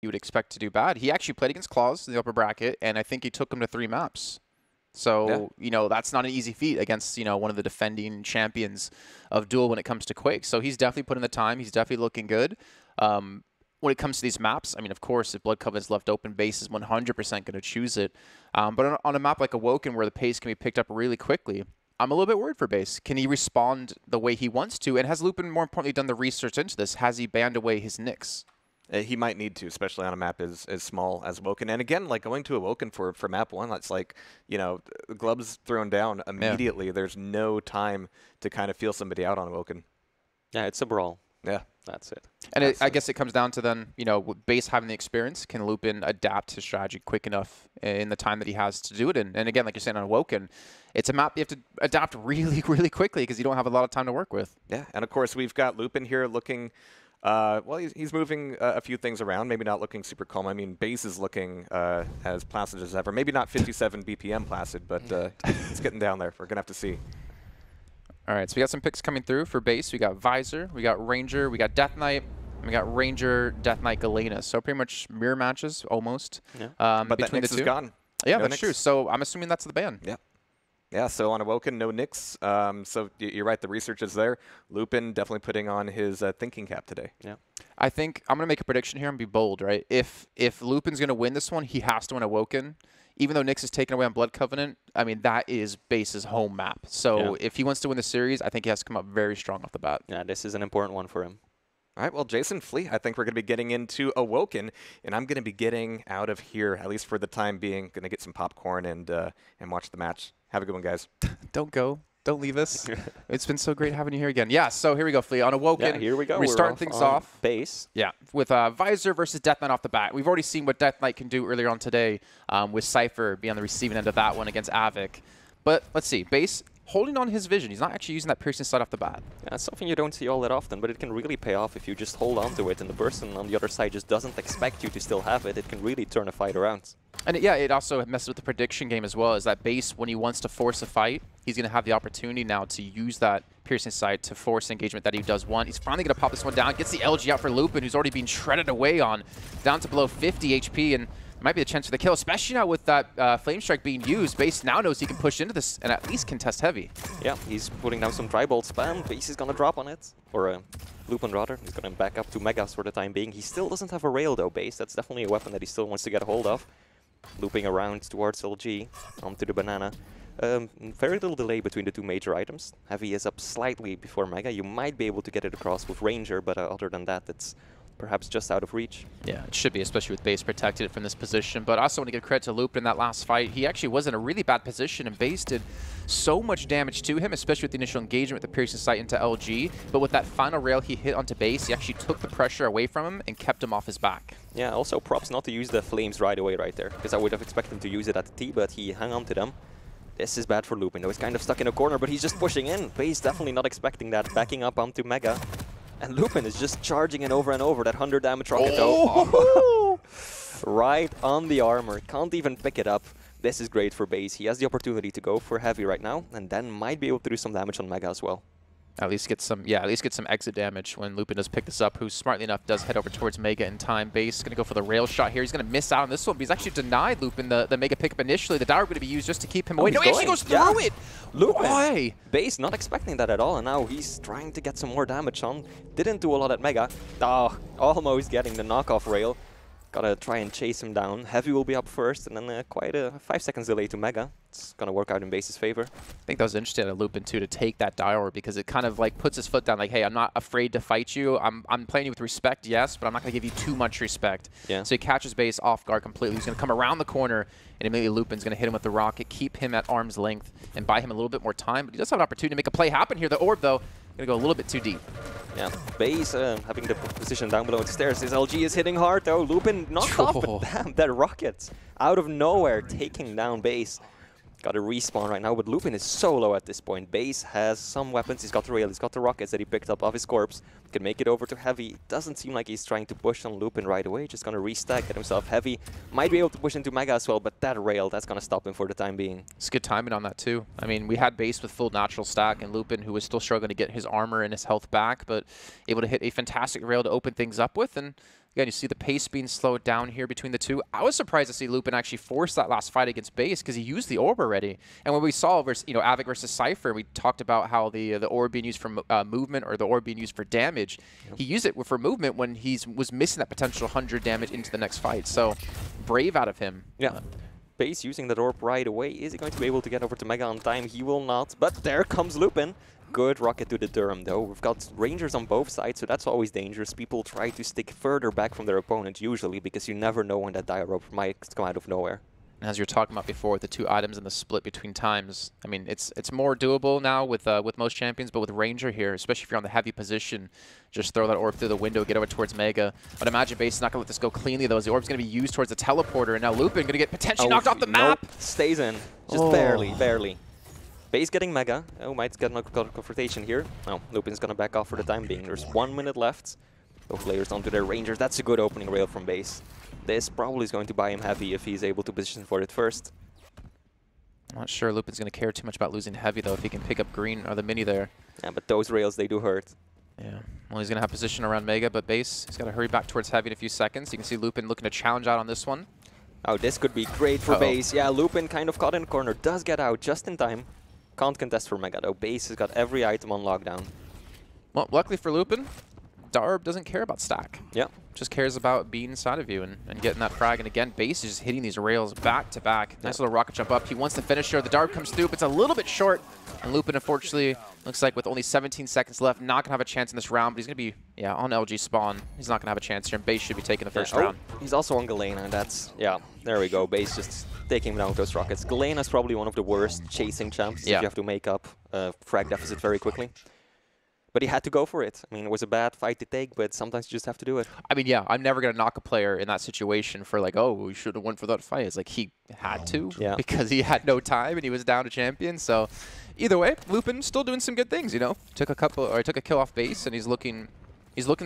you would expect to do bad. He actually played against Claws in the upper bracket, and I think he took him to 3 maps. So, you know, that's not an easy feat against, you know, one of the defending champions of Duel when it comes to Quake. So he's definitely put in the time. He's definitely looking good. When it comes to these maps, I mean, of course, if Blood Covenant's left open, Base is 100% going to choose it. But on a map like Awoken, where the pace can be picked up really quickly, I'm a little bit worried for Base. Can he respond the way he wants to? And has lup1n, more importantly, done the research into this? Has he banned away his nicks? He might need to, especially on a map as small as Awoken. And again, like going to Awoken for map 1, that's like, you know, gloves thrown down immediately. Yeah. There's no time to kind of feel somebody out on Awoken. Yeah, it's a brawl. Yeah. That's it. And I guess it comes down to then, you know, Base having the experience, can lup1n adapt his strategy quick enough in the time that he has to do it in? And again, like you're saying on Awoken, it's a map you have to adapt really, really quickly because you don't have a lot of time to work with. Yeah, and of course we've got lup1n here looking, well, he's moving a few things around, maybe not looking super calm. I mean, Base is looking as placid as ever. Maybe not 57 BPM placid, but it's getting down there. We're going to have to see. All right, so we got some picks coming through for Base. We got Visor, we got Ranger, we got Death Knight, and we got Ranger, Death Knight, Galena. So pretty much mirror matches almost. Yeah. But between that Nyx the two. is gone. Yeah, no that's Nyx. true. So I'm assuming that's the ban. Yeah. Yeah, so on Awoken, no Nyx. So you're right, the research is there. lup1n definitely putting on his thinking cap today. Yeah. I think I'm going to make a prediction here and be bold, right? If lup1n's going to win this one, he has to win Awoken. Even though Nyx is taken away on Blood Covenant, I mean, that is Base's home map. So if he wants to win the series, I think he has to come up very strong off the bat. Yeah, this is an important one for him. All right, well, Jason, Flea, I think we're going to be getting into Awoken, and I'm going to be getting out of here, at least for the time being. Going to get some popcorn and watch the match. Have a good one, guys. Don't go. Don't leave us. It's been so great having you here again. Yeah, so here we go, Flea. On Awoken, yeah, here we go. We're starting things off. Base. Yeah, with Visor versus Death Knight off the bat. We've already seen what Death Knight can do earlier on today with Cypher being on the receiving end of that one against Avik. But let's see. Base holding on his vision. He's not actually using that piercing sight off the bat. Yeah, it's something you don't see all that often, but it can really pay off if you just hold on to it and the person on the other side just doesn't expect you to still have it. It can really turn a fight around. And it also messes with the prediction game as well, is that Base, when he wants to force a fight, he's going to have the opportunity now to use that piercing sight to force engagement that he does want. He's finally going to pop this one down, gets the LG out for lup1n, who's already been shredded away on, down to below 50 HP, and might be a chance for the kill, especially now with that Flame Strike being used. Base now knows he can push into this and at least contest heavy. Yeah, he's putting down some Dry-Bolt spam. Base is going to drop on it. Or lup1n rather. He's going to back up to Megas for the time being. He still doesn't have a rail though, Base. That's definitely a weapon that he still wants to get a hold of. Looping around towards LG, onto the banana. Very little delay between the two major items. Heavy is up slightly before Mega. You might be able to get it across with Ranger, but other than that, it's perhaps just out of reach. Yeah, it should be, especially with Base protected from this position. But I also want to give credit to lup1n in that last fight. He actually was in a really bad position, and Base did so much damage to him, especially with the initial engagement with the piercing sight into LG. But with that final rail he hit onto Base, he actually took the pressure away from him and kept him off his back. Yeah, also props not to use the flames right away right there, because I would have expected him to use it at the T, but he hung on to them. This is bad for lup1n, though. He's kind of stuck in a corner, but he's just pushing in. Base definitely not expecting that, backing up onto Mega. And lup1n is just charging in over and over. That 100 damage rocket, though. Right on the armor. Can't even pick it up. This is great for Base. He has the opportunity to go for heavy right now, and then might be able to do some damage on Mega as well. At least get some exit damage when lup1n does pick this up, who smartly enough does head over towards Mega in time. Base going to go for the rail shot here. He's going to miss out on this one, but he's actually denied lup1n the Mega pickup initially. The Dower going to be used just to keep him away. No, he actually goes through it! lup1n. Base not expecting that at all, and now he's trying to get some more damage on. Didn't do a lot at Mega. Oh, almost getting the knockoff rail. Gotta try and chase him down. Heavy will be up first, and then quite a 5 seconds delay to Mega. It's gonna work out in Base's favor. I think that was interesting at lup1n too, to take that Dower, because it kind of like puts his foot down, like, hey, I'm not afraid to fight you. I'm playing you with respect, yes, but I'm not gonna give you too much respect. Yeah. So he catches Base off guard completely. He's gonna come around the corner, and immediately lup1n's gonna hit him with the rocket, keep him at arm's length, and buy him a little bit more time. But he does have an opportunity to make a play happen here. The orb, though, gonna go a little bit too deep. Yeah, Base having the position down below the stairs. His LG is hitting hard though. lup1n knocked off, but damn, that rocket out of nowhere taking down Base. Got a respawn right now, but lup1n is so low at this point. Base has some weapons. He's got the rail, he's got the rockets that he picked up off his corpse. Can make it over to Heavy. Doesn't seem like he's trying to push on lup1n right away. Just gonna restack, get himself Heavy. Might be able to push into Mega as well, but that rail, that's gonna stop him for the time being. It's good timing on that too. I mean, we had Base with full natural stack, and lup1n, who was still struggling to get his armor and his health back, but able to hit a fantastic rail to open things up with, and Again, you see the pace being slowed down here between the two. I was surprised to see lup1n actually force that last fight against base because he used the orb already. And when we saw versus, Avic versus Cypher, we talked about how the orb being used for movement or the orb being used for damage. Yep. He used it for movement when he was missing that potential 100 damage into the next fight. So brave out of him. Yeah. Base using that orb right away. Is he going to be able to get over to Mega on time? He will not. But there comes lup1n. Good rocket to the Durham, though. We've got Rangers on both sides, so that's always dangerous. People try to stick further back from their opponent, usually, because you never know when that die rope might come out of nowhere. As you were talking about before, with the 2 items and the split between times, I mean, it's more doable now with most champions, but with Ranger here, especially if you're on the heavy position, just throw that orb through the window, get over towards Mega. I'd imagine base is not going to let this go cleanly, though, as the orb's going to be used towards the teleporter, and now lup1n going to get potentially knocked off the map. Stays in. Just barely. Base getting Mega. Oh, might get a confrontation here. Oh, lup1n's going to back off for the time being. There's 1 minute left. Both players onto their Rangers. That's a good opening rail from base. This probably is going to buy him heavy if he's able to position for it first. I'm not sure lup1n's going to care too much about losing heavy, though, if he can pick up green or the mini there. Yeah, but those rails, they do hurt. Yeah. Well, he's going to have position around Mega, but base, he's got to hurry back towards heavy in a few seconds. You can see lup1n looking to challenge out on this one. Oh, this could be great for base. Yeah, lup1n kind of caught in the corner. Does get out just in time. Can't contest for Mega, though. Base has got every item on lockdown. Well, luckily for lup1n, Darb doesn't care about stack. Yep. Just cares about being inside of you and getting that frag. And again, base is just hitting these rails back to back. Nice little rocket jump up. He wants the finisher. The Darb comes through, but it's a little bit short. And lup1n, unfortunately, looks like with only 17 seconds left, not going to have a chance in this round. But he's going to be, on LG spawn. He's not going to have a chance here. And base should be taking the first round. He's also on Galena, and that's, there we go. Base just taking him down with those rockets. Galena's probably one of the worst chasing champs. You have to make up frag deficit very quickly. But he had to go for it. I mean, it was a bad fight to take, but sometimes you just have to do it. I mean, yeah, I'm never going to knock a player in that situation for like, oh, we should have won for that fight. It's like he had to because he had no time and he was down to champion. So either way, lup1n still doing some good things, Took a kill off base and he's looking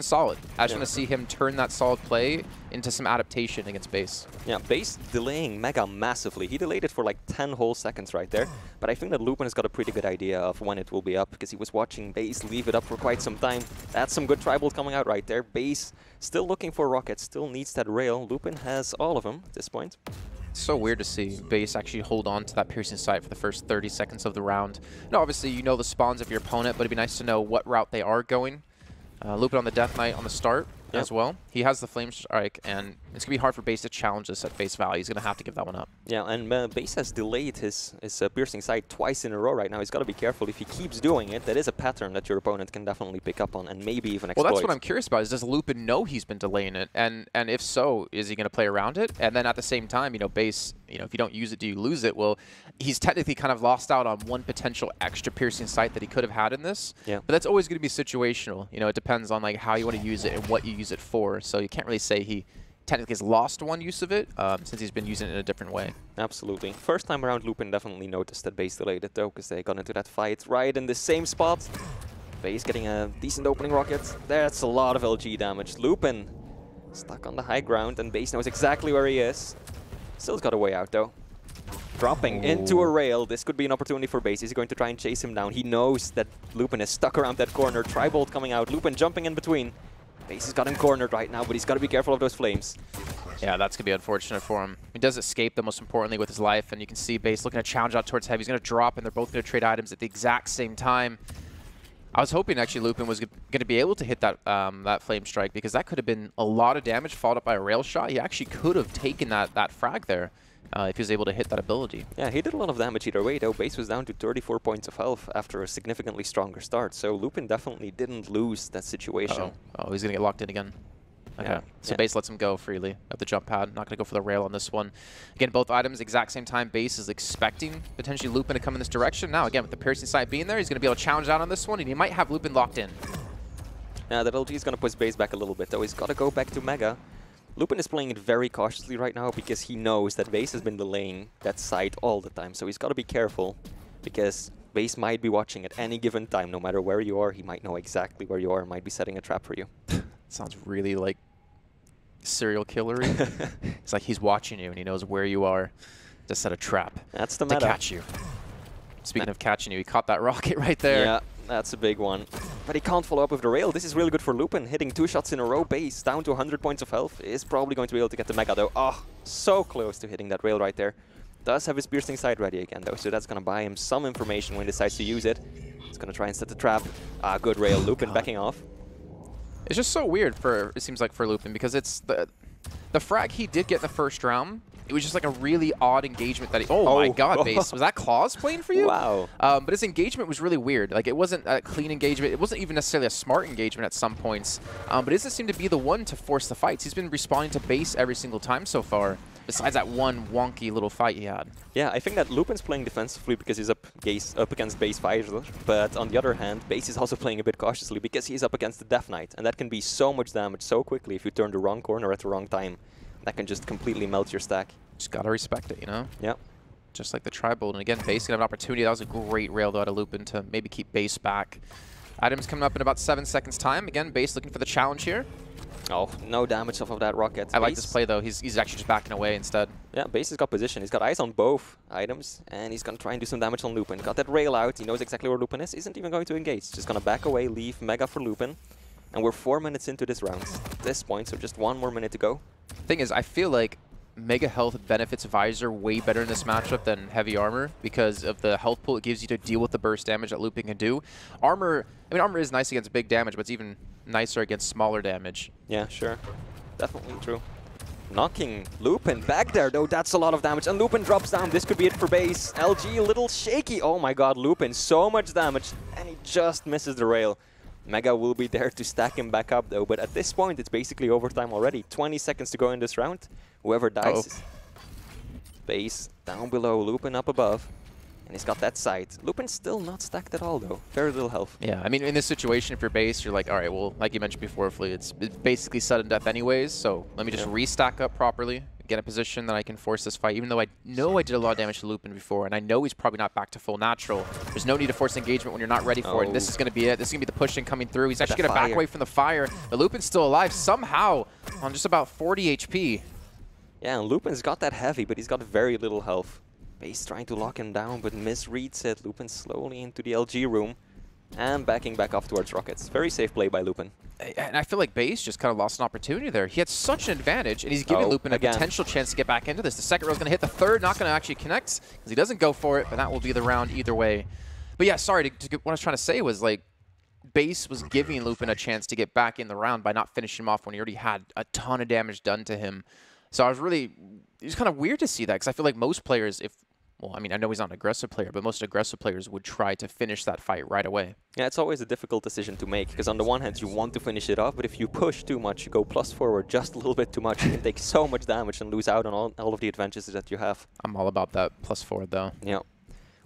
solid. I just want to see him turn that solid play into some adaptation against base. Yeah, base delaying Mega massively. He delayed it for like 10 whole seconds right there. But I think that lup1n has got a pretty good idea of when it will be up because he was watching base leave it up for quite some time. That's some good tribals coming out right there. Base still looking for rockets, still needs that rail. lup1n has all of them at this point. It's so weird to see base actually hold on to that piercing sight for the first 30 seconds of the round. Now, obviously, you know the spawns of your opponent, but it'd be nice to know what route they are going. lup1n on the Death Knight on the start as well. He has the Flame Strike, and it's going to be hard for base to challenge this at face value. He's going to have to give that one up. Yeah, and base has delayed his piercing sight twice in a row right now. He's got to be careful. If he keeps doing it, that is a pattern that your opponent can definitely pick up on and maybe even exploit. Well, that's what I'm curious about, is does lup1n know he's been delaying it? And if so, is he going to play around it? And then at the same time, base, if you don't use it, do you lose it? Well, he's technically kind of lost out on one potential extra piercing sight that he could have had in this. Yeah. But that's always going to be situational. It depends on like how you want to use it and what you use it for. So you can't really say he technically has lost one use of it since he's been using it in a different way. Absolutely. First time around, lup1n definitely noticed that base delayed it though, because they got into that fight right in the same spot. Base getting a decent opening rocket. That's a lot of LG damage. lup1n stuck on the high ground, and base knows exactly where he is. Still's got a way out though. Dropping into a rail. This could be an opportunity for base. He's going to try and chase him down. He knows that lup1n is stuck around that corner. Tri-bolt coming out. lup1n jumping in between. Base has got him cornered right now, but he's got to be careful of those flames. Yeah, that's going to be unfortunate for him. He does escape, though, most importantly, with his life, and you can see base looking to challenge out towards heavy. He's going to drop, and they're both going to trade items at the exact same time. I was hoping, actually, lup1n was going to be able to hit that that flame strike, because that could have been a lot of damage, followed up by a rail shot. He actually could have taken that frag there. If he was able to hit that ability. Yeah, he did a lot of damage either way, though. Base was down to 34 points of health after a significantly stronger start, so lup1n definitely didn't lose that situation. Oh, he's going to get locked in again. Okay, so base lets him go freely at the jump pad. Not going to go for the rail on this one. Again, both items, exact same time. Base is expecting potentially lup1n to come in this direction. Now, again, with the piercing sight being there, he's going to be able to challenge out on this one, and he might have lup1n locked in. Yeah, that LG is going to push base back a little bit, though. He's got to go back to Mega. lup1n is playing it very cautiously right now because he knows that base has been delaying that sight all the time. So he's got to be careful because base might be watching at any given time. No matter where you are, he might know exactly where you are and might be setting a trap for you. Sounds really like serial killery. It's like he's watching you and he knows where you are to set a trap. That's the meta. To catch you. Speaking of catching you, he caught that rocket right there. Yeah, That's a big one. But he can't follow up with the rail. This is really good for lup1n. Hitting 2 shots in a row, base down to 100 points of health. Is probably going to be able to get the Mega though. Oh, so close to hitting that rail right there. Does have his piercing sight ready again though, so that's going to buy him some information when he decides to use it. He's going to try and set the trap. Ah, good rail. lup1n backing off. It's just so weird for, it seems like, for lup1n, because it's the frag he did get in the first round. It was just like a really odd engagement that he... Oh my god, base. Was that Claws playing for you? Wow. But his engagement was really weird. Like, it wasn't a clean engagement. It wasn't even necessarily a smart engagement at some points. But it doesn't seem to be the one to force the fights. He's been responding to base every single time so far, besides that one wonky little fight he had. Yeah, I think that lup1n's playing defensively because he's up against base fighter. But on the other hand, base is also playing a bit cautiously because he's up against the Death Knight. And that can be so much damage so quickly if you turn the wrong corner at the wrong time. That can just completely melt your stack. Just gotta respect it, you know? Yep. Just like the Tribal. And again, base gonna have an opportunity. That was a great rail though out of lup1n to maybe keep base back. Items coming up in about 7 seconds time. Again, base looking for the challenge here. Oh, no damage off of that rocket. I like this play though. He's actually just backing away instead. Yeah, base has got position. He's got eyes on both items, and he's gonna try and do some damage on lup1n. Got that rail out. He knows exactly where lup1n is. Isn't even going to engage. Just gonna back away, leave Mega for lup1n. And we're 4 minutes into this round at this point, so just 1 more minute to go. Thing is, I feel like Mega Health benefits Visor way better in this matchup than Heavy Armor because of the health pool it gives you to deal with the burst damage that lup1n can do. Armor, I mean, Armor is nice against big damage, but it's even nicer against smaller damage. Yeah, sure. Definitely true. Knocking lup1n back there, though. That's a lot of damage. And lup1n drops down. This could be it for base. LG a little shaky. Oh my god, lup1n, so much damage. And he just misses the rail. Mega will be there to stack him back up, though. But at this point, it's basically overtime already. 20 seconds to go in this round. Whoever dies. Base down below, lup1n up above. And he's got that sight. lup1n's still not stacked at all, though. Very little health. Yeah, I mean, in this situation, if you're base, you're like, all right, well, like you mentioned before, Flea, it's basically sudden death anyways. So let me just restack up properly, get a position that I can force this fight. Even though I know I did a lot of damage to lup1n before, and I know he's probably not back to full natural. There's no need to force engagement when you're not ready for it. And this is going to be it. This is going to be the pushing coming through. He's actually going to back away from the fire. The lup1n's still alive somehow on just about 40 HP. Yeah, and lup1n's got that heavy, but he's got very little health. Base trying to lock him down, but misreads it. lup1n slowly into the LG room and backing back off towards rockets. Very safe play by lup1n. And I feel like base just kind of lost an opportunity there. He had such an advantage, and he's giving lup1n a potential chance to get back into this. The second row's going to hit the third, not going to actually connect because he doesn't go for it, but that will be the round either way. But yeah, sorry, what I was trying to say was like base was giving lup1n a chance to get back in the round by not finishing him off when he already had a ton of damage done to him. So it was kind of weird to see that because I feel like most players, well, I mean, I know he's not an aggressive player, but most aggressive players would try to finish that fight right away. Yeah, it's always a difficult decision to make, because on the one hand, you want to finish it off, but if you push too much, you go plus forward just a little bit too much, you can take so much damage and lose out on all of the advantages that you have. I'm all about that plus forward, though. Yeah.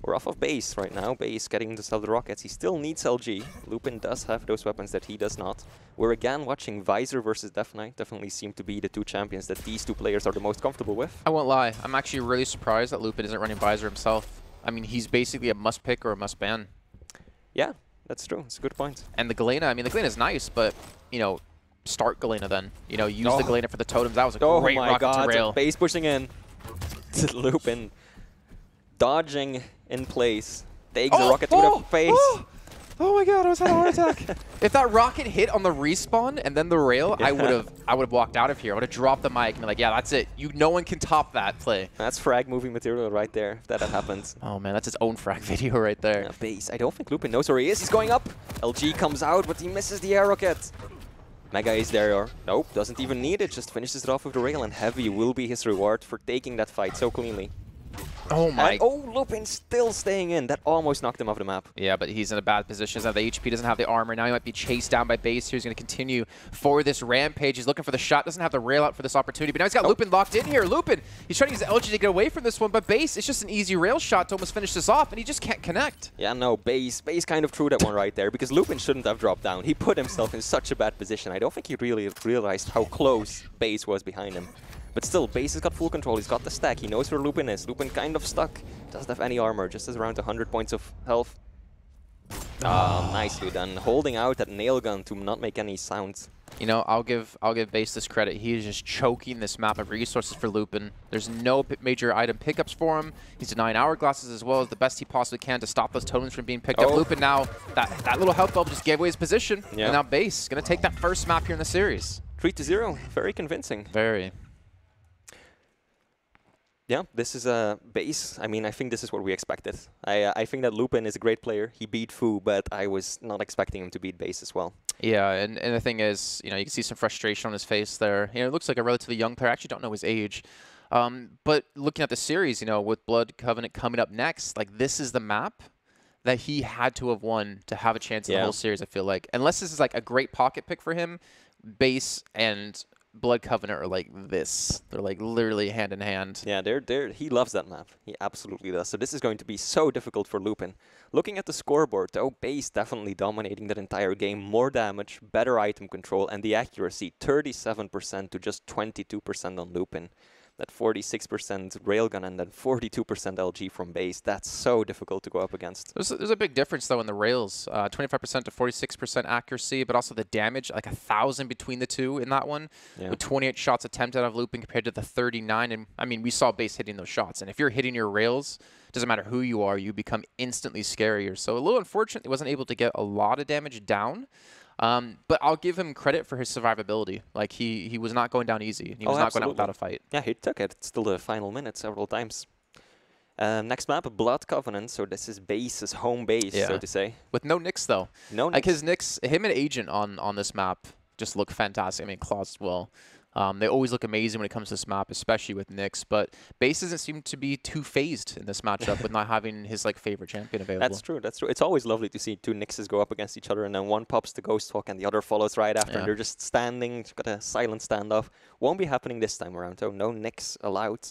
We're off of base right now. Base getting to sell the rockets. He still needs LG. lup1n does have those weapons that he does not. We're again watching Visor versus Death Knight. Definitely seem to be the two champions that these two players are the most comfortable with. I won't lie. I'm actually really surprised that lup1n isn't running Visor himself. I mean, he's basically a must pick or a must ban. Yeah, that's true. It's a good point. And the Galena, I mean, the Galena's nice, but, you know, start Galena then. You know, use the Galena for the totems. That was a great rocket to rail. Base pushing in. lup1n dodging in place. Takes the rocket to the face. Oh my god, I was having a heart attack. If that rocket hit on the respawn and then the rail, I would have walked out of here. I would have dropped the mic and be like, yeah, that's it. No one can top that play. That's frag moving material right there, if that had happened. Oh man, that's his own frag video right there. Yeah, base. I don't think lup1n knows where he is. He's going up. LG comes out, but he misses the air rocket. Mega is there, or nope, doesn't even need it. Just finishes it off with the rail, and Heavy will be his reward for taking that fight so cleanly. Oh my! And, lup1n still staying in. That almost knocked him off the map. Yeah, but he's in a bad position. He doesn't have the HP, doesn't have the armor. Now he might be chased down by base here. He's going to continue for this rampage. He's looking for the shot. Doesn't have the rail out for this opportunity. But now he's got lup1n locked in here. lup1n, he's trying to use the LG to get away from this one. But base, it's just an easy rail shot to almost finish this off, and he just can't connect. Yeah, no, base kind of threw that one right there because lup1n shouldn't have dropped down. He put himself in such a bad position. I don't think he really realized how close base was behind him. But still, base has got full control. He's got the stack. He knows where lup1n is. lup1n kind of stuck. Doesn't have any armor. Just has around 100 points of health. Nicely done. Holding out that nail gun to not make any sounds. You know, I'll give Base this credit. He is just choking this map of resources for lup1n. There's no major item pickups for him. He's denying hourglasses as well as the best he possibly can to stop those totems from being picked up. lup1n now, that little health bulb just gave away his position. And now Base going to take that first map here in the series. 3-0, very convincing. Very. Yeah, this is a Base. I mean, I think this is what we expected. I think that lup1n is a great player. He beat Fu, but I was not expecting him to beat Base as well. Yeah, and the thing is, you know, you can see some frustration on his face there. You know, it looks like a relatively young player. I actually don't know his age. But looking at the series, you know, with Blood Covenant coming up next, like this is the map that he had to have won to have a chance in the whole series, I feel like. Unless this is like a great pocket pick for him, Base and Blood Covenant are like this. They're like literally hand in hand. Yeah, he loves that map. He absolutely does. So this is going to be so difficult for lup1n. Looking at the scoreboard, though, Base definitely dominating that entire game. More damage, better item control, and the accuracy, 37% to just 22% on lup1n. That 46% railgun and then 42% LG from Base. That's so difficult to go up against. There's a big difference, though, in the rails. 25% to 46% accuracy, but also the damage, like 1,000 between the two in that one. Yeah. With 28 shots attempted out of lup1n compared to the 39. And, I mean, we saw Base hitting those shots. And if you're hitting your rails, doesn't matter who you are, you become instantly scarier. So a little unfortunate he wasn't able to get a lot of damage down. But I'll give him credit for his survivability. Like, he was not going down easy. He was not going out without a fight. Yeah, he took it. It's still the final minute several times. Next map, Blood Covenant. So this is Base's home base, so to say. With no Nyx, though. No Nyx. Like, his Nyx, him and Agent on this map just look fantastic. I mean, Claws as well. They always look amazing when it comes to this map, especially with Nyx. But Base doesn't seem to be too phased in this matchup with not having his like favorite champion available. That's true. That's true. It's always lovely to see two Nyxes go up against each other, and then one pops the Ghost Hawk and the other follows right after. And they're just standing, got a silent standoff. Won't be happening this time around, though. No Nyx allowed.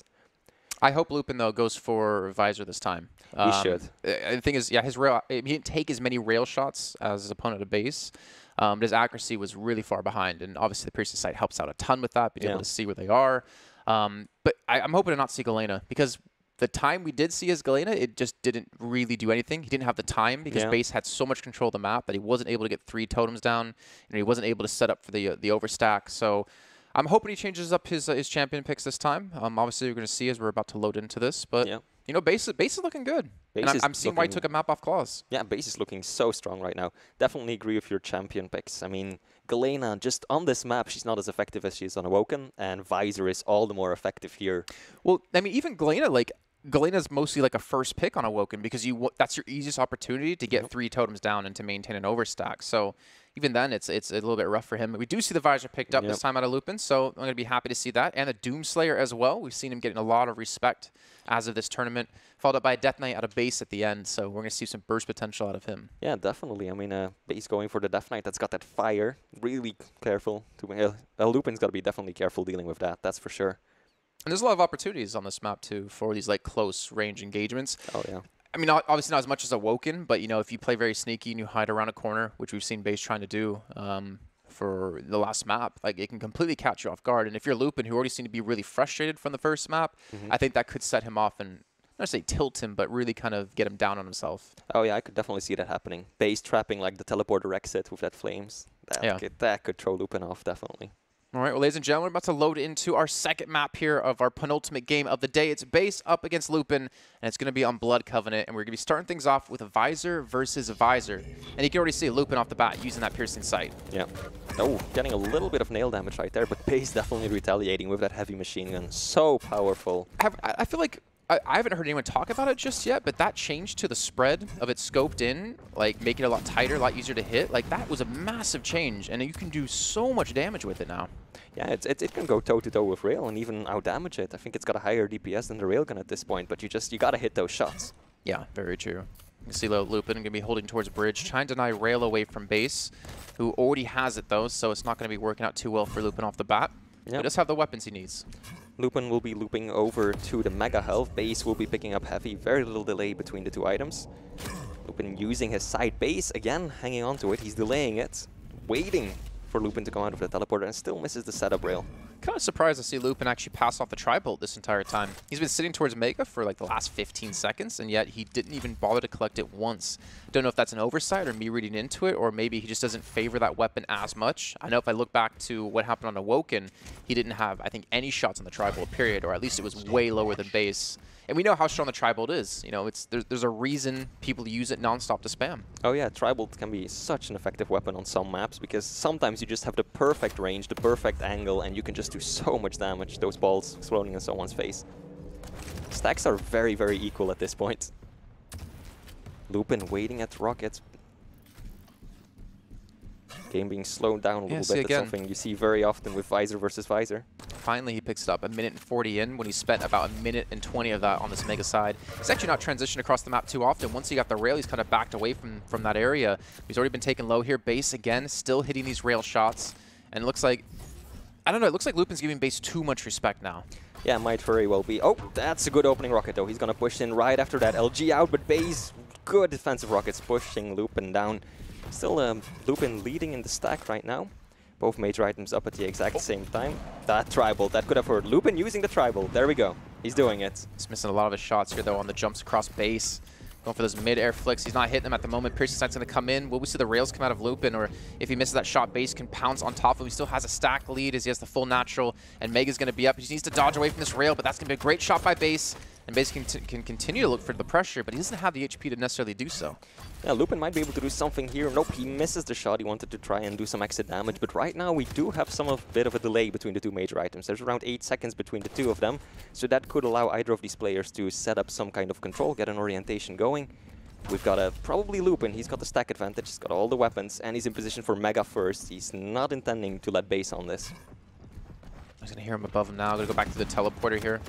I hope lup1n, though, goes for Visor this time. He should. The thing is, yeah, his rail, he didn't take as many rail shots as his opponent at Base. But his accuracy was really far behind, and obviously the Piercing Sight helps out a ton with that, being able to see where they are. But I'm hoping to not see Galena, because the time we did see his Galena, it just didn't really do anything. He didn't have the time, because Base had so much control of the map that he wasn't able to get 3 totems down, and he wasn't able to set up for the overstack. So I'm hoping he changes up his champion picks this time. Obviously, we're going to see as we're about to load into this, but you know, Base is looking good. And I'm seeing why he took a map off Claws. Yeah, Base is looking so strong right now. Definitely agree with your champion picks. I mean, Galena, just on this map, she's not as effective as she is on Awoken, and Visor is all the more effective here. Well, I mean, even Galena, like, Galena's mostly like a first pick on Awoken, because that's your easiest opportunity to get 3 totems down and to maintain an overstack. So even then, it's a little bit rough for him. We do see the Visor picked up this time out of lup1n, so I'm going to be happy to see that. And the Doomslayer as well. We've seen him getting a lot of respect as of this tournament, followed up by a Death Knight out of Base at the end. So we're going to see some burst potential out of him. Yeah, definitely. I mean, Base going for the Death Knight that's got that fire. Really careful. lup1n's got to be definitely careful dealing with that. That's for sure. And there's a lot of opportunities on this map, too, for these like close range engagements. Oh, yeah. I mean, obviously not as much as Awoken, but, you know, if you play very sneaky and you hide around a corner, which we've seen Base trying to do for the last map, like, it can completely catch you off guard. And if you're lup1n, who already seemed to be really frustrated from the first map, I think that could set him off and, not say tilt him, but really kind of get him down on himself. Oh, yeah, I could definitely see that happening. Base trapping, like, the teleporter exit with that flames. That could throw lup1n off, definitely. All right, well, ladies and gentlemen, we're about to load into our second map here of our penultimate game of the day. It's Base up against lup1n, and it's going to be on Blood Covenant. And we're going to be starting things off with a Visor versus Visor. And you can already see lup1n off the bat using that Piercing Sight. Yeah. Oh, getting a little bit of nail damage right there, but Base definitely retaliating with that heavy machine gun. So powerful. I feel like I haven't heard anyone talk about it just yet, but that change to the spread of it scoped in, like making it a lot tighter, a lot easier to hit, like that was a massive change, and you can do so much damage with it now. Yeah, it can go toe-to-toe with rail and even out-damage it. I think it's got a higher DPS than the railgun at this point, but you got to hit those shots. Yeah, very true. You can see lup1n going to be holding towards bridge, trying to deny rail away from Base, who already has it though, so it's not going to be working out too well for lup1n off the bat. He does have the weapons he needs. lup1n will be looping over to the Mega Health. Base will be picking up heavy. Very little delay between the 2 items. lup1n using his side Base, again, hanging on to it. He's delaying it, waiting for lup1n to come out of the teleporter, and still misses the setup rail. kind of surprised to see lup1n actually pass off the tri-bolt this entire time. He's been sitting towards Mega for like the last 15 seconds, and yet he didn't even bother to collect it once. Don't know if that's an oversight or me reading into it, or maybe he just doesn't favor that weapon as much. I know if I look back to what happened on Awoken, he didn't have, I think, any shots on the tri-bolt, period, or at least it was way lower than base. And we know how strong the tri-bolt is. You know, there's a reason people use it nonstop to spam. Oh yeah, tri-bolt can be such an effective weapon on some maps because sometimes you just have the perfect range, the perfect angle, and you can just do so much damage, those balls exploding in someone's face. Stacks are very, very equal at this point. lup1n waiting at rockets. Game being slowed down a little bit. That's something you see very often with Visor versus Visor. Finally, he picks it up 1:40 in when he spent about 1:20 of that on this Mega side. He's actually not transitioned across the map too often. Once he got the rail, he's kind of backed away from that area. He's already been taken low here. Base, again, still hitting these rail shots. And it looks like, I don't know, it looks like lup1n's giving Base too much respect now. Yeah, might very well be. Oh, that's a good opening rocket, though. He's going to push in right after that. LG out, but Base, good defensive rockets pushing lup1n down. Still lup1n leading in the stack right now. Both major items up at the exact same time. That tri-bolt, that could have hurt. lup1n using the tri-bolt. There we go. He's doing it. He's missing a lot of his shots here, though, on the jumps across base. Going for those mid-air flicks. He's not hitting them at the moment. Piercing sight's going to come in. Will we see the rails come out of lup1n? Or if he misses that shot, Base can pounce on top of him. He still has a stack lead as he has the full natural. And Mega's going to be up. He just needs to dodge away from this rail, but that's going to be a great shot by Base. And Base can continue to look for the pressure, but he doesn't have the HP to necessarily do so. Yeah, lup1n might be able to do something here. Nope, he misses the shot. He wanted to try and do some exit damage, but right now we do have bit of a delay between the two major items. There's around 8 seconds between the two of them, so that could allow either of these players to set up some kind of control, get an orientation going. We've got probably lup1n. He's got the stack advantage. He's got all the weapons, and he's in position for Mega first. He's not intending to let Base on this. I was going to hear him above him now. Going to go back to the teleporter here.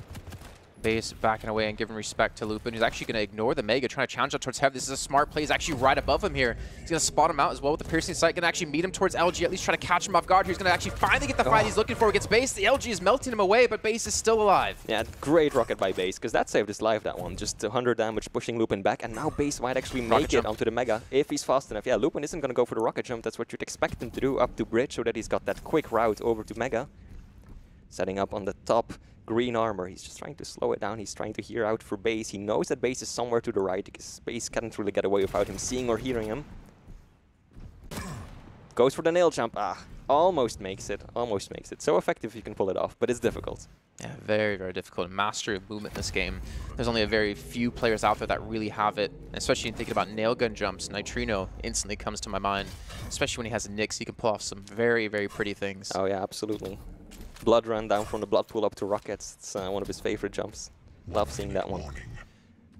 Base backing away and giving respect to lup1n. He's actually going to ignore the Mega, trying to challenge up towards Heavy. This is a smart play. He's actually right above him here. He's going to spot him out as well with the piercing sight. Going to actually meet him towards LG, at least try to catch him off guard. He's going to actually finally get the fight he's looking for against Base. The LG is melting him away, but Base is still alive. Yeah, great rocket by Base, because that saved his life, that one. Just 100 damage pushing lup1n back, and now Base might actually make it onto the Mega if he's fast enough. Yeah, lup1n isn't going to go for the rocket jump. That's what you'd expect him to do up to bridge, so that he's got that quick route over to Mega. Setting up on the top green armor. He's just trying to slow it down. He's trying to hear out for Base. He knows that Base is somewhere to the right because Base can't really get away without him seeing or hearing him. Goes for the nail jump. Ah, almost makes it. Almost makes it. So effective you can pull it off, but it's difficult. Yeah, very, very difficult. Mastery of movement in this game. There's only a very few players out there that really have it, especially in thinking about nail gun jumps. Nitrino instantly comes to my mind, especially when he has a Nyx. He can pull off some very, very pretty things. Oh yeah, absolutely. Blood run down from the blood pool up to rockets. It's one of his favorite jumps. Love seeing that one.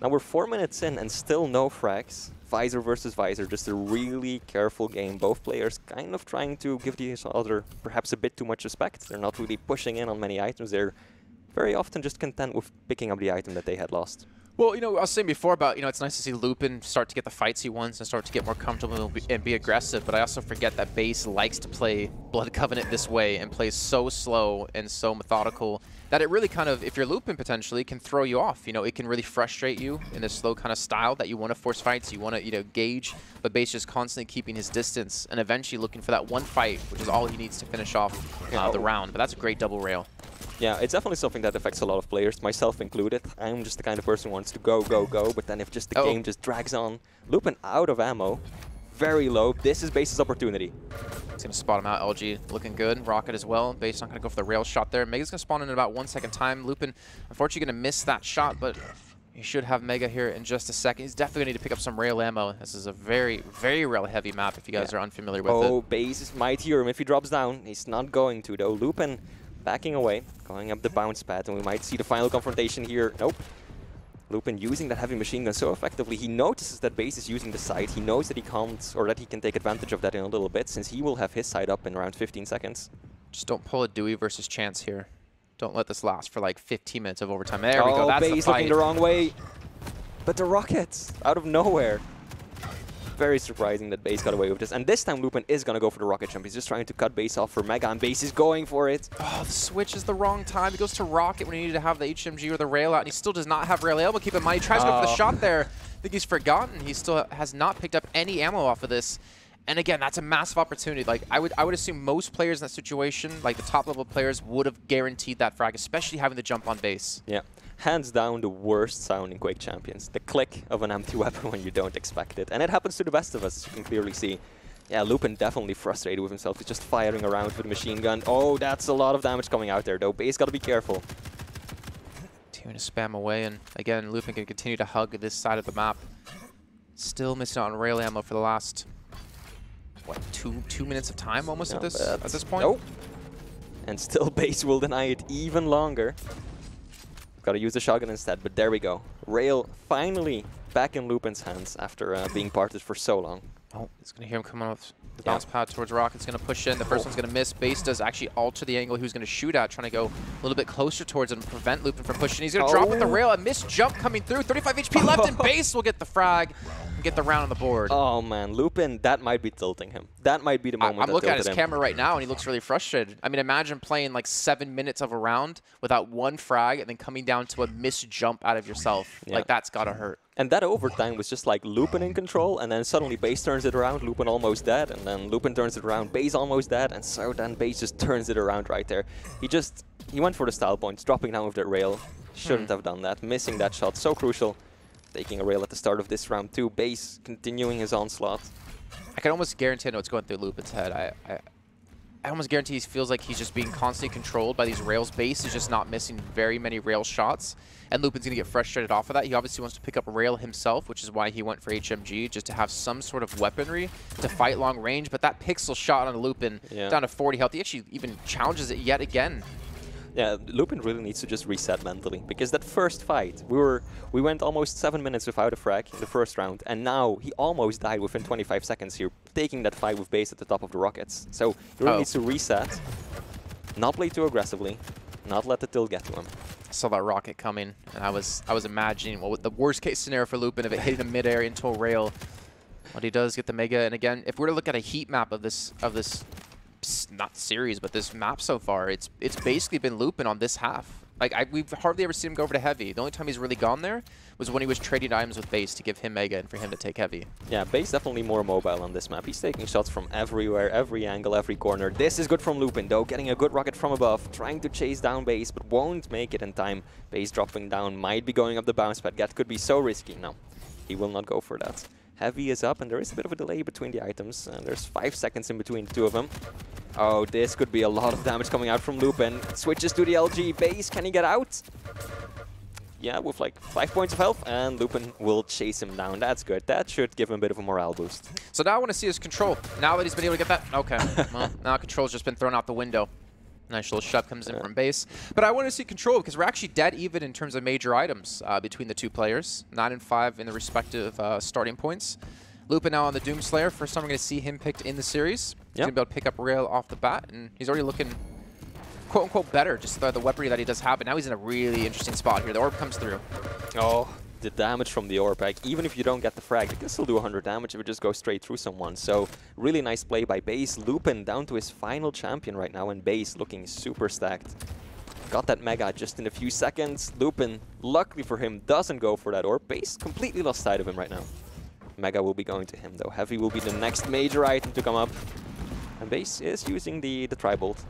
Now we're 4 minutes in and still no frags. Visor versus Visor, just a really careful game. Both players kind of trying to give each other perhaps a bit too much respect. They're not really pushing in on many items. They're very often just content with picking up the item that they had lost. Well, you know, I was saying before about, you know, it's nice to see lup1n start to get the fights he wants and start to get more comfortable and be aggressive, but I also forget that Base likes to play Blood Covenant this way and plays so slow and so methodical that it really kind of, if you're lup1n potentially, can throw you off. You know, it can really frustrate you in this slow kind of style that you want to force fights, you want to, you know, gauge, but Base just constantly keeping his distance and eventually looking for that one fight, which is all he needs to finish off the round. But that's a great double rail. Yeah, it's definitely something that affects a lot of players, myself included. I'm just the kind of person who wants to go, go, go, but then if just the game just drags on. lup1n out of ammo, very low. This is Base's opportunity. He's going to spot him out. LG looking good. Rocket as well. Base not going to go for the rail shot there. Mega's going to spawn in about 1 second time. lup1n, unfortunately, going to miss that shot, but he should have Mega here in just a second. He's definitely going to need to pick up some rail ammo. This is a very, very rail heavy map if you guys are unfamiliar with it. Oh, Base might hear him if he drops down. He's not going to, though. lup1n backing away, going up the bounce pad, and we might see the final confrontation here. Nope. lup1n using that heavy machine gun so effectively. He notices that Base is using the side. He knows that he can't, or that he can take advantage of that in a little bit, since he will have his side up in around 15 seconds. Just don't pull a Dewey versus Chance here. Don't let this last for like 15 minutes of overtime. There we go. That's Base the fight. looking the wrong way. But the rockets, out of nowhere. Very surprising that Base got away with this. And this time lup1n is going to go for the rocket jump. He's just trying to cut Base off for Mega, and Base is going for it. Oh, the switch is the wrong time. He goes to rocket when he needed to have the HMG or the rail out, and he still does not have rail ammo. Keep in mind, he tries to go for the shot there. I think he's forgotten. He still has not picked up any ammo off of this. And again, that's a massive opportunity. Like I would assume most players in that situation, like the top level players, would have guaranteed that frag, especially having the jump on base. Yeah. Hands down the worst sound in Quake Champions. The click of an empty weapon when you don't expect it. And it happens to the best of us, as you can clearly see. Yeah, lup1n definitely frustrated with himself. He's just firing around with a machine gun. Oh, that's a lot of damage coming out there, though. Base got to be careful. Going to spam away, and again, lup1n can continue to hug this side of the map. Still missing out on rail ammo for the last, what, two minutes of time almost at this point? Nope. And still base will deny it even longer. Got to use the shotgun instead, but there we go. Rail finally back in lup1n's hands after being parted for so long. Oh, it's going to hear him coming off the bounce pad towards Rocket's going to push in. The first one's going to miss. Base does actually alter the angle he was going to shoot at, trying to go a little bit closer towards him and prevent lup1n from pushing. He's going to drop at the rail. A missed jump coming through. 35 HP left, and Base will get the frag and get the round on the board. Oh, man. lup1n, that might be tilting him. That might be the moment I'm looking at his camera right now, and he looks really frustrated. I mean, imagine playing like 7 minutes of a round without one frag and then coming down to a missed jump out of yourself. Yeah. Like, that's got to hurt. And that overtime was just like lup1n in control, and then suddenly Base turns it around, lup1n almost dead, and then lup1n turns it around, Base almost dead, and so then Base just turns it around right there. He went for the style points, dropping down with that rail. Shouldn't have done that, missing that shot, so crucial. Taking a rail at the start of this round too, Base continuing his onslaught. I can almost guarantee I know what's going through lup1n's head. I almost guarantee he feels like he's just being constantly controlled by these rails. Base is just not missing very many rail shots, and lup1n's going to get frustrated off of that. He obviously wants to pick up rail himself, which is why he went for HMG, just to have some sort of weaponry to fight long range. But that pixel shot on lup1n down to 40 health, he actually even challenges it yet again. Yeah, lup1n really needs to just reset mentally, because that first fight, we went almost 7 minutes without a frag in the first round, and now he almost died within 25 seconds here, taking that fight with Base at the top of the rockets. So he really needs to reset, not play too aggressively, not let the tilt get to him. I saw that rocket coming, and I was imagining what the worst case scenario for lup1n if it hit him midair into a rail. What he does, get the Mega, and again, if we were to look at a heat map of this not series, but this map so far, it's basically been lup1n on this half. Like, we've hardly ever seen him go over to heavy. The only time he's really gone there was when he was trading items with Base to give him Mega and for him to take heavy. Yeah, Base definitely more mobile on this map. He's taking shots from everywhere, every angle, every corner. This is good from lup1n, though, getting a good rocket from above, trying to chase down Base, but won't make it in time. Base dropping down, might be going up the bounce pad. That could be so risky. No, he will not go for that. Heavy is up, and there is a bit of a delay between the items, and there's 5 seconds in between the two of them. Oh, this could be a lot of damage coming out from lup1n. Switches to the LG. Base, can he get out? Yeah, with like 5 points of health, and lup1n will chase him down. That's good. That should give him a bit of a morale boost. So now I want to see his control. Now that he's been able to get that, okay. Well, now control's just been thrown out the window. Nice little shove comes in from Base. But I want to see control because we're actually dead even in terms of major items between the two players. 9 and 5 in the respective starting points. lup1n now on the Doomslayer. First time we're going to see him picked in the series. He's going to be able to pick up rail off the bat, and he's already looking quote-unquote better, just the weaponry that he does have. But now he's in a really interesting spot here. The orb comes through. Oh, the damage from the orb. Like, even if you don't get the frag, you can still do 100 damage if it just goes straight through someone. So really nice play by Base. lup1n down to his final champion right now, and Base looking super stacked. Got that Mega just in a few seconds. lup1n, luckily for him, doesn't go for that orb. Base completely lost sight of him right now. Mega will be going to him, though. Heavy will be the next major item to come up. And Base is using the Tri-Bolt.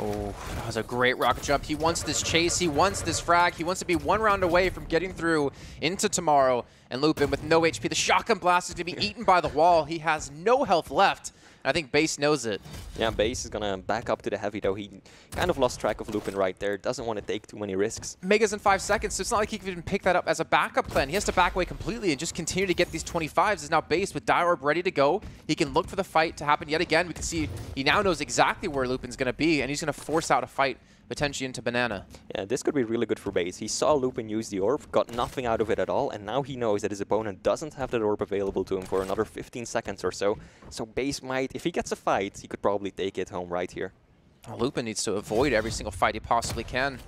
Oh, that was a great rocket jump. He wants this chase. He wants this frag. He wants to be 1 round away from getting through into tomorrow. And lup1n with no HP. The shotgun blast is going to be eaten by the wall. He has no health left. I think Base knows it. Yeah, Base is going to back up to the Heavy, though. He kind of lost track of lup1n right there. Doesn't want to take too many risks. Mega's in 5 seconds, so it's not like he can even pick that up as a backup plan. He has to back away completely and just continue to get these 25s. Is now Base with Die Orb ready to go. He can look for the fight to happen yet again. We can see he now knows exactly where lup1n's going to be, and he's going to force out a fight potentially into Banana. Yeah, this could be really good for Base. He saw lup1n use the orb, got nothing out of it at all, and now he knows that his opponent doesn't have that orb available to him for another 15 seconds or so. So Base might, if he gets a fight, he could probably take it home right here. Well, lup1n needs to avoid every single fight he possibly can.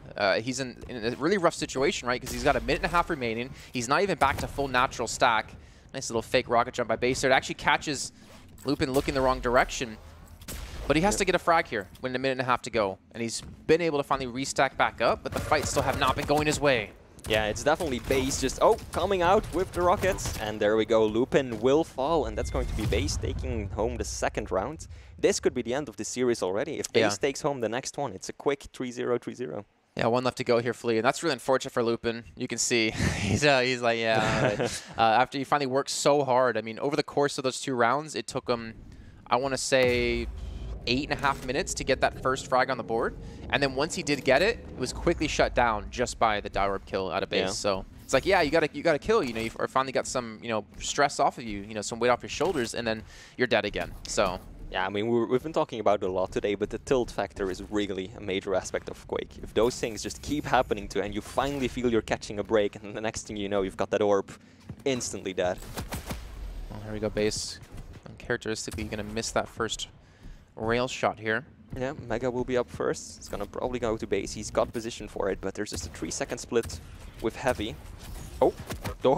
He's in a really rough situation, right? Because he's got a minute and a half remaining. He's not even back to full natural stack. Nice little fake rocket jump by Base there. It actually catches lup1n looking the wrong direction. But he has to get a frag here with a minute and a half to go. And he's been able to finally restack back up, but the fights still have not been going his way. Yeah, it's definitely Base just, coming out with the rockets. And there we go, lup1n will fall, and that's going to be Base taking home the second round. This could be the end of the series already. If Base takes home the next one, it's a quick 3-0, 3-0. Yeah, one left to go here, Flea, and that's really unfortunate for lup1n. You can see he's like, yeah. All right. After he finally worked so hard, I mean, over the course of those 2 rounds, it took him, I want to say, 8.5 minutes to get that first frag on the board, and then once he did get it, it was quickly shut down just by the die orb kill out of Base. So it's like, yeah, you gotta kill. You know, you finally got some stress off of you. You know, some weight off your shoulders, and then you're dead again. So. Yeah, I mean, we've been talking about it a lot today, but the tilt factor is really a major aspect of Quake. If those things just keep happening to you and you finally feel you're catching a break, and the next thing you know, you've got that orb instantly dead. Well, here we go, Base. Uncharacteristically, you're going to miss that first rail shot here. Yeah, Mega will be up first. It's going to probably go to Base. He's got position for it, but there's just a 3-second split with Heavy. Oh,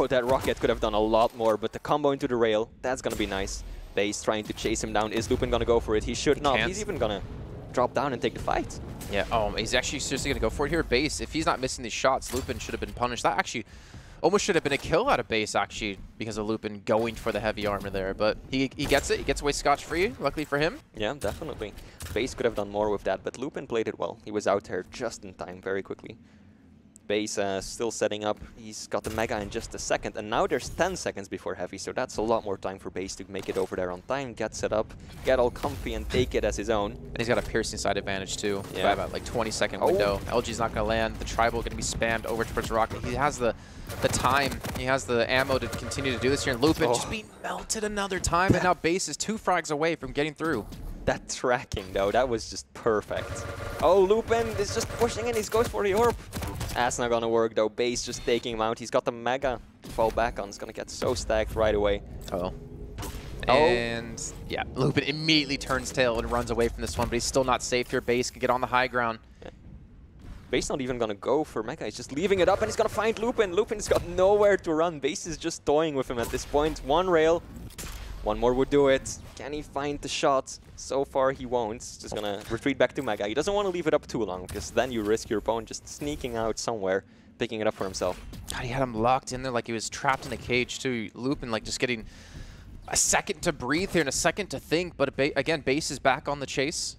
that rocket could have done a lot more, but the combo into the rail, that's going to be nice. Base trying to chase him down. Is lup1n going to go for it? He should not. He's even going to drop down and take the fight. Yeah, he's actually seriously going to go for it here. Base, if he's not missing these shots, lup1n should have been punished. That actually almost should have been a kill out of Base, actually, because of lup1n going for the heavy armor there. But he gets it. He gets away scotch-free, luckily for him. Yeah, definitely. Base could have done more with that, but lup1n played it well. He was out there just in time, very quickly. Base still setting up. He's got the Mega in just a second, and now there's 10 seconds before Heavy, so that's a lot more time for Base to make it over there on time, get set up, get all comfy, and take it as his own. And he's got a piercing side advantage, too, by about like 20-second window. LG's not going to land. The Tribal going to be spammed over towards Rocket. He has the time. He has the ammo to continue to do this here, and lup1n just being melted another time, and now Base is 2 frags away from getting through. That tracking, though, that was just perfect. Oh, lup1n is just pushing in. He goes for the orb. That's not gonna work, though. Base just taking him out. He's got the Mega to fall back on. It's gonna get so stacked right away. And yeah, lup1n immediately turns tail and runs away from this one, but he's still not safe here. Base can get on the high ground. Yeah. Base not even gonna go for Mega. He's just leaving it up, and he's gonna find lup1n. lup1n's got nowhere to run. Base is just toying with him at this point. One rail. One more would do it. Can he find the shot? So far, he won't. Just gonna retreat back to Mega. He doesn't want to leave it up too long, because then you risk your opponent just sneaking out somewhere, picking it up for himself. God, he had him locked in there like he was trapped in a cage, too. lup1n, like, just getting a second to breathe here and a second to think. But again, Base is back on the chase.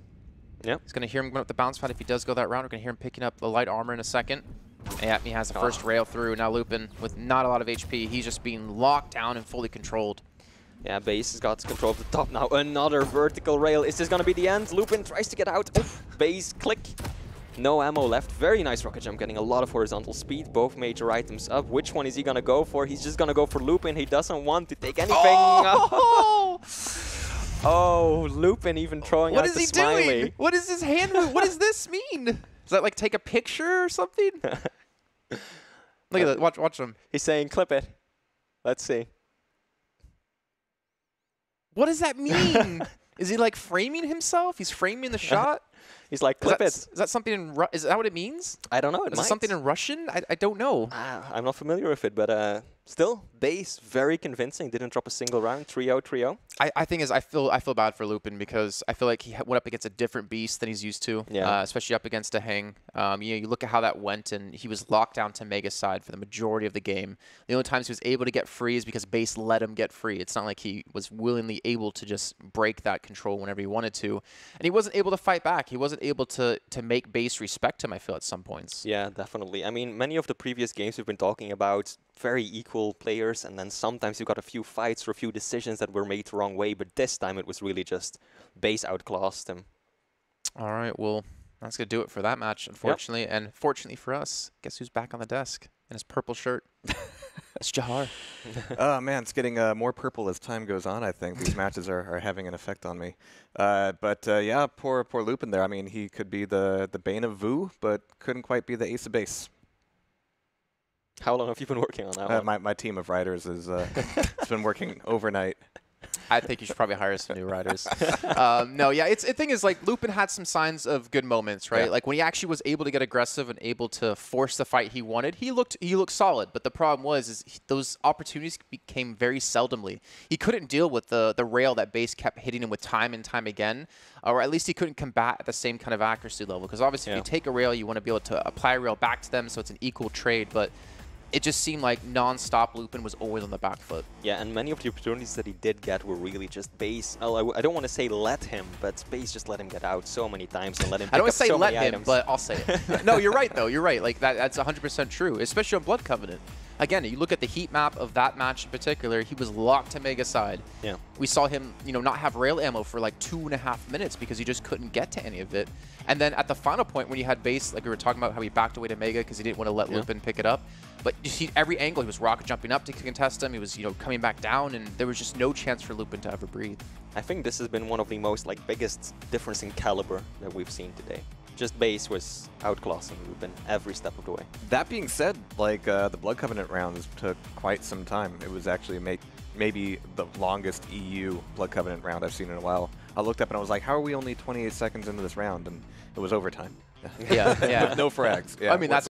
Yep. He's going to hear him going up the bounce pad if he does go that route. We're going to hear him picking up the light armor in a second. Yeah, he has the first rail through. Now lup1n, with not a lot of HP, he's just being locked down and fully controlled. Yeah, Base has got control of the top now. Another vertical rail. Is this going to be the end? lup1n tries to get out. Base, click. No ammo left. Very nice rocket jump, getting a lot of horizontal speed. Both major items up. Which one is he going to go for? He's just going to go for lup1n. He doesn't want to take anything. Oh, lup1n even throwing out the smiley. What is he doing? What is his hand move? What does this mean? Does that like take a picture or something? Look at that. Watch him. He's saying, clip it. Let's see. What does that mean? Is he like framing himself? He's framing the shot? He's like, clip it. Is that something in is that what it means? I don't know. Is it something in Russian? I don't know. I'm not familiar with it, but still, Base very convincing. Didn't drop a single round. 3-0, 3-0. I think I feel bad for lup1n because I feel like he went up against a different beast than he's used to. Yeah. Especially up against a Hang. You look at how that went, and he was locked down to Mega's side for the majority of the game. The only times he was able to get free is because Base let him get free. It's not like he was willingly able to just break that control whenever he wanted to, and he wasn't able to fight back. He wasn't able to make Base respect him, I feel, at some points. Yeah, definitely. I mean, many of the previous games we've been talking about, very equal players, and then sometimes you got a few fights or a few decisions that were made the wrong way, but this time it was really just Base outclassed him. All right, well, that's going to do it for that match, unfortunately. Yep. And fortunately for us, guess who's back on the desk in his purple shirt? It's Jahar. Oh, man, it's getting more purple as time goes on, I think. These matches are having an effect on me. Yeah, poor lup1n there. I mean, he could be the Bane of Vu, but couldn't quite be the Ace of Base. How long have you been working on that one? My team of writers is it's been working overnight. I think you should probably hire some new writers. No, yeah, the thing is, like, lup1n had some signs of good moments, right? Yeah. Like, when he actually was able to get aggressive and able to force the fight he wanted, he looked solid. But the problem was those opportunities became very seldomly. He couldn't deal with the rail that Base kept hitting him with time and time again, or at least he couldn't combat at the same kind of accuracy level. Because obviously, if you take a rail, you want to be able to apply a rail back to them so it's an equal trade. But it just seemed like non-stop lup1n was always on the back foot. Yeah, and many of the opportunities that he did get were really just base. I don't want to say let him, but base just let him get out so many times and let him pick I don't up say so let many him, items. but I'll say it. No, you're right, though. You're right. Like, that's 100% true, especially on Blood Covenant. Again, you look at the heat map of that match in particular, he was locked to Mega side. Yeah. We saw him, not have rail ammo for like 2.5 minutes because he just couldn't get to any of it. And then at the final point when you had base, like we were talking about how he backed away to Mega because he didn't want to let lup1n pick it up. But you see every angle, he was rocket jumping up to contest him. He was, coming back down, and there was just no chance for lup1n to ever breathe. I think this has been one of the most biggest difference in caliber that we've seen today. Just base was outclassing lup1n every step of the way. That being said, the Blood Covenant rounds took quite some time. It was actually maybe the longest EU Blood Covenant round I've seen in a while. I looked up and I was like, how are we only 28 seconds into this round? And it was overtime. Yeah, yeah. With no frags. Yeah. I mean, that's